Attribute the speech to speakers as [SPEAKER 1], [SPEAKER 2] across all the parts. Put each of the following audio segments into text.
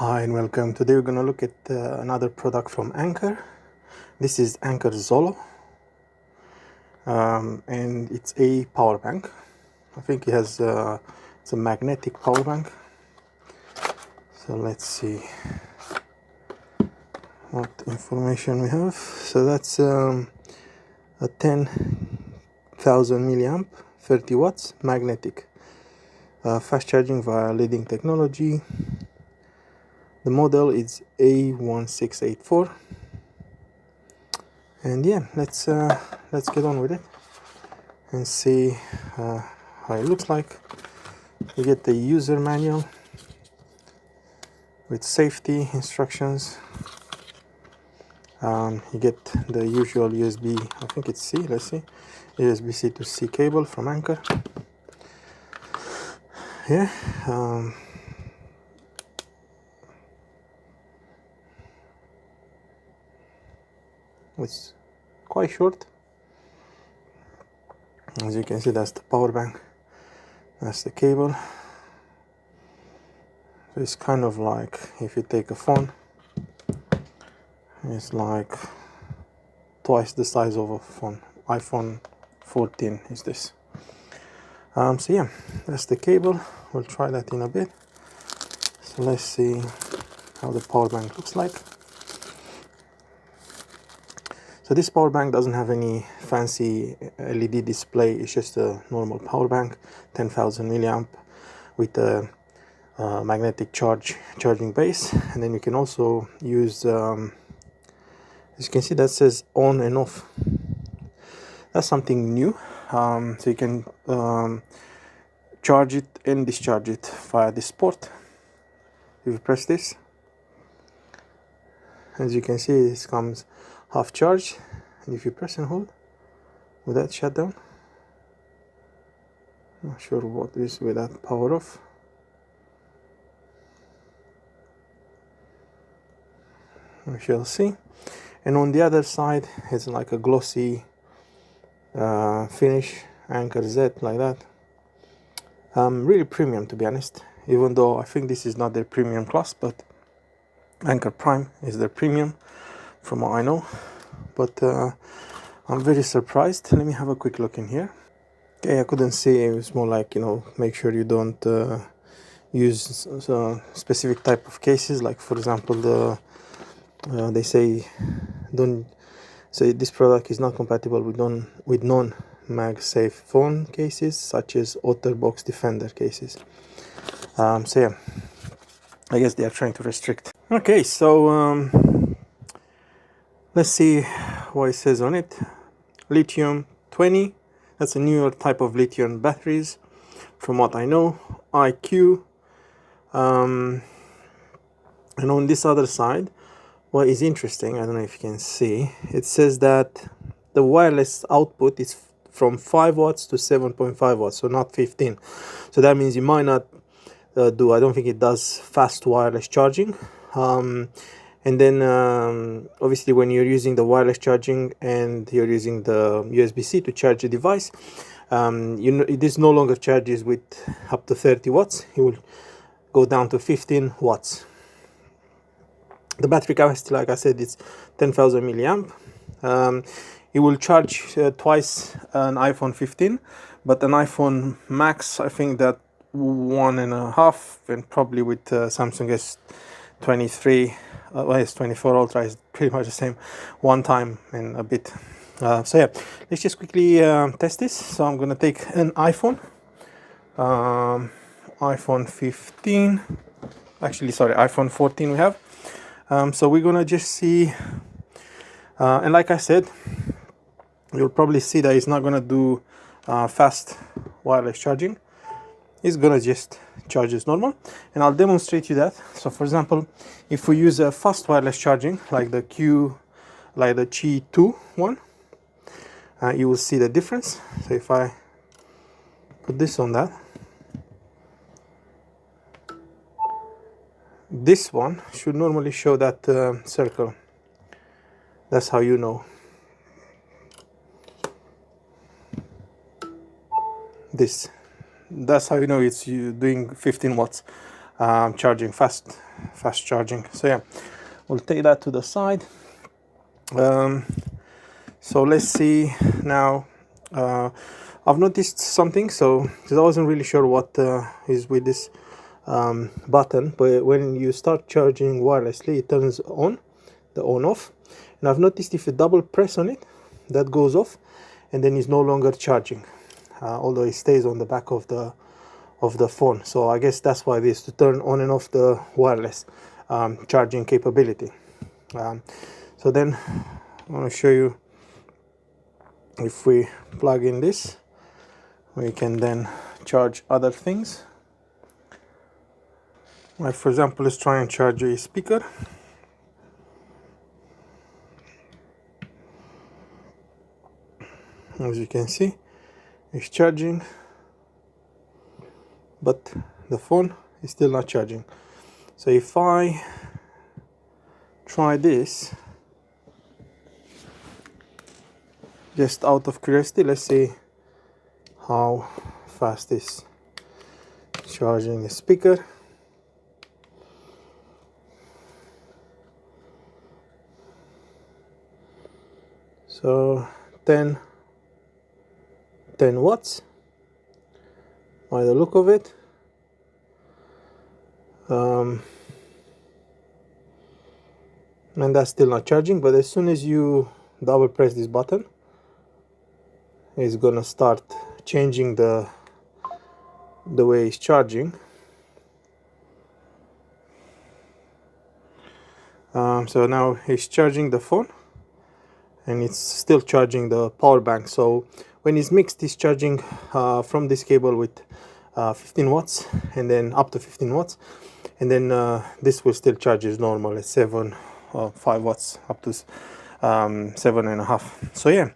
[SPEAKER 1] Hi and welcome. Today we're going to look at another product from Anker. This is Anker Zolo, and it's a power bank. I think it has it's a magnetic power bank. So let's see what information we have. So that's a 10,000 milliamp, 30 watts, magnetic, fast charging via leading technology. The model is A1684, and yeah, let's get on with it and see how it looks like. You get the user manual with safety instructions. You get the usual USB, I think it's C, let's see, USB-C to C cable from Anker. Yeah, it's quite short. As you can see, that's the power bank, that's the cable. So it's kind of like if you take a phone, it's like twice the size of a phone. iPhone 14 is this. So yeah, that's the cable. We'll try that in a bit. So let's see how the power bank looks like. So this power bank doesn't have any fancy LED display. It's just a normal power bank, 10,000 milliamp with a magnetic charging base. And then you can also use, as you can see, that says on and off. That's something new. So you can charge it and discharge it via this port. If you press this, as you can see, this comes half charged, and if you press and hold, will that shut down? Not sure what is with that power off. We shall see. And on the other side, it's like a glossy finish, Anker Z, like that. Really premium, to be honest, even though I think this is not their premium class, but Anker Prime is their premium from what I know. But I'm very surprised. Let me have a quick look in here. Okay, I couldn't see. It was more like, you know, make sure you don't use specific type of cases, like for example they say don't say this product is not compatible with non-MagSafe phone cases such as OtterBox Defender cases. So yeah, I guess they are trying to restrict. Okay, so let's see what it says on it. Lithium 20, that's a newer type of lithium batteries from what I know. IQ, and on this other side, what is interesting, I don't know if you can see, it says that the wireless output is from 5 watts to 7.5 watts, so not 15. So that means you might not I don't think it does fast wireless charging. And then obviously when you're using the wireless charging and you're using the USB-C to charge the device, this no longer charges with up to 30 watts. It will go down to 15 watts. The battery capacity, like I said, it's 10,000 milliamp. It will charge twice an iPhone 15, but an iPhone Max, I think that 1.5, and probably with Samsung S23, S24 Ultra is pretty much the same, one time and a bit. So yeah, let's just quickly test this. So I'm gonna take an iPhone 15, actually sorry, iPhone 14 we have. So we're gonna just see, and like I said, you'll probably see that it's not gonna do fast wireless charging. It's gonna just charge as normal, and I'll demonstrate you that. So for example, if we use a fast wireless charging like the Qi2 one, you will see the difference. So if I put this on that, this one should normally show that circle. That's how you know. That's how you know it's doing 15 watts charging fast fast charging. So yeah, we'll take that to the side. So let's see now. I've noticed something, so because I wasn't really sure what is with this button, but when you start charging wirelessly, it turns on, the on off, and I've noticed if you double press on it, that goes off, and then it's no longer charging, although it stays on the back of the phone. So I guess that's why it is, to turn on and off the wireless charging capability. So then I want to show you, if we plug in this, we can then charge other things. Like for example, let's try and charge a speaker. As you can see, it's charging, but the phone is still not charging. So if I try this, just out of curiosity, let's see how fast is charging the speaker. So 10 watts by the look of it. And that's still not charging, but as soon as you double press this button, it's gonna start changing the way it's charging. So now it's charging the phone, and it's still charging the power bank. So when it's mixed, it's charging from this cable with 15 watts and then up to 15 watts, and then this will still charge as normal at 7 or 5 watts up to 7.5. So yeah,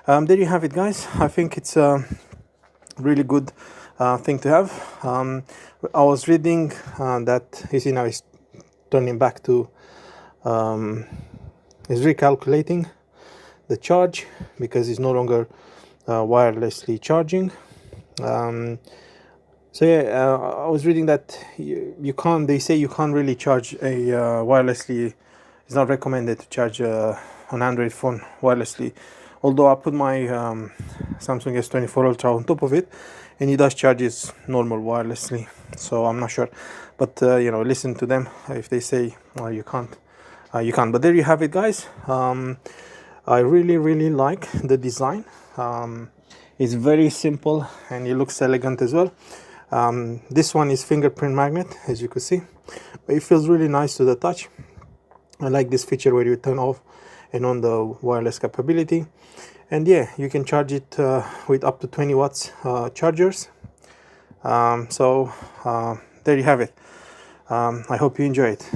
[SPEAKER 1] there you have it, guys. I think it's a really good thing to have. I was reading that, you see now it's turning back to it's recalculating the charge because it's no longer wirelessly charging. So yeah, I was reading that you can't, they say you can't really charge a wirelessly. It's not recommended to charge an Android phone wirelessly, although I put my Samsung S24 Ultra on top of it, and it does charge its normal wirelessly. So I'm not sure, but you know, listen to them. If they say you can't, you can't. But there you have it, guys. I really like the design. It's very simple and it looks elegant as well. This one is fingerprint magnet, as you can see, but it feels really nice to the touch. I like this feature where you turn off and on the wireless capability, and yeah, you can charge it with up to 20 watts chargers. So there you have it. I hope you enjoy it.